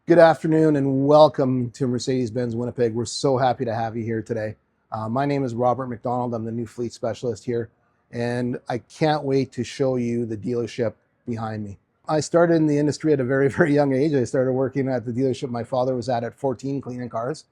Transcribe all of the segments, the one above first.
Good afternoon and welcome to Mercedes-Benz Winnipeg. We're so happy to have you here today. My name is Robert McDonald. I'm the new fleet specialist here, and I can't wait to show you the dealership behind me. I started in the industry at a very, very young age. I started working at the dealership my father was at 14, cleaning cars.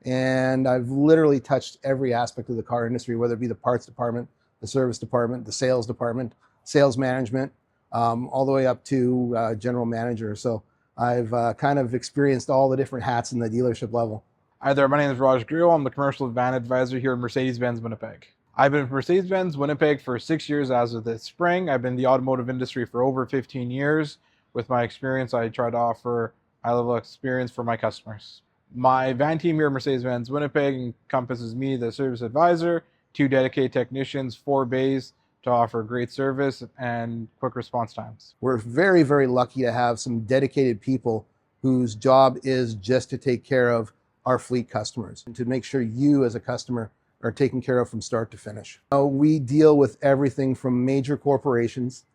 And I've literally touched every aspect of the car industry, whether it be the parts department, the service department, the sales department, sales management, all the way up to general manager. So I've kind of experienced all the different hats in the dealership level. Hi there, my name is Raj Grewal. I'm the Commercial Van Advisor here at Mercedes-Benz Winnipeg. I've been with Mercedes-Benz Winnipeg for 6 years as of this spring. I've been in the automotive industry for over 15 years. With my experience, I try to offer high-level experience for my customers. My van team here at Mercedes-Benz Winnipeg encompasses me, the service advisor, 2 dedicated technicians, 4 bays, to offer great service and quick response times. We're very, very lucky to have some dedicated people whose job is just to take care of our fleet customers and to make sure you as a customer are taken care of from start to finish. We deal with everything from major corporations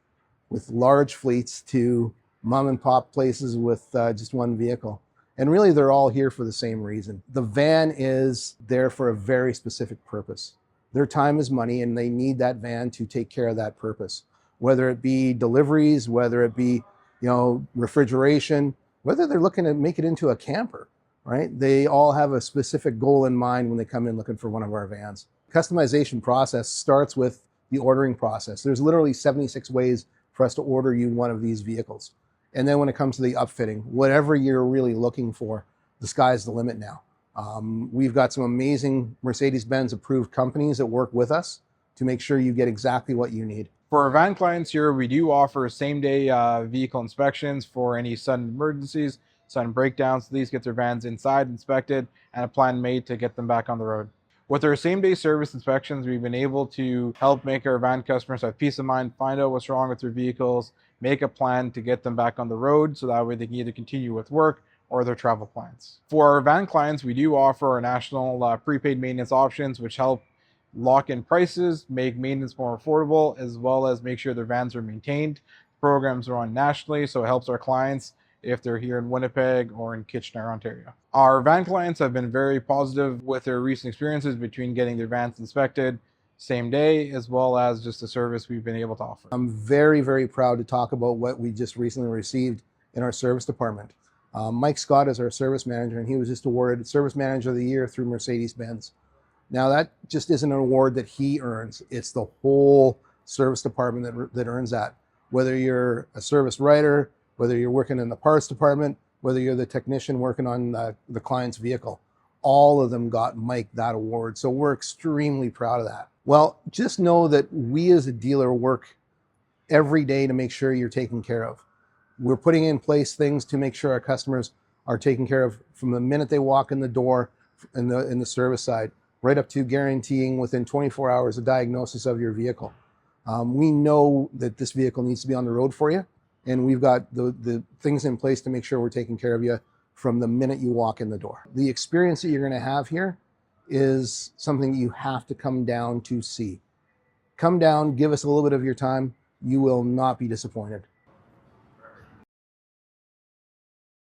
with large fleets to mom and pop places with just one vehicle. And really, they're all here for the same reason. The van is there for a very specific purpose. Their time is money, and they need that van to take care of that purpose. Whether it be deliveries, whether it be, refrigeration, whether they're looking to make it into a camper, right? They all have a specific goal in mind when they come in looking for one of our vans. Customization process starts with the ordering process. There's literally 76 ways for us to order you one of these vehicles. And then when it comes to the upfitting, whatever you're really looking for, the sky's the limit now. We've got some amazing Mercedes-Benz approved companies that work with us to make sure you get exactly what you need. For our van clients here, we do offer same-day vehicle inspections for any sudden emergencies, sudden breakdowns. These get their vans inside inspected and a plan made to get them back on the road. With our same-day service inspections, we've been able to help make our van customers have peace of mind, find out what's wrong with their vehicles, make a plan to get them back on the road so that way they can either continue with work or their travel plans. For our van clients, we do offer our national prepaid maintenance options, which help lock in prices, make maintenance more affordable, as well as make sure their vans are maintained. Programs are on nationally, so it helps our clients if they're here in Winnipeg or in Kitchener, Ontario. Our van clients have been very positive with their recent experiences between getting their vans inspected same day, as well as just the service we've been able to offer. I'm very, very proud to talk about what we just recently received in our service department. Mike Scott is our service manager, and he was just awarded Service Manager of the Year through Mercedes-Benz. Now, that just isn't an award that he earns. It's the whole service department that earns that. Whether you're a service writer, whether you're working in the parts department, whether you're the technician working on the client's vehicle, all of them got Mike that award. So we're extremely proud of that. Well, just know that we as a dealer work every day to make sure you're taken care of. We're putting in place things to make sure our customers are taken care of from the minute they walk in the door in the service side, right up to guaranteeing within 24 hours a diagnosis of your vehicle. We know that this vehicle needs to be on the road for you, and we've got the things in place to make sure we're taking care of you from the minute you walk in the door. The experience that you're going to have here is something you have to come down to see. Come down, give us a little bit of your time. You will not be disappointed.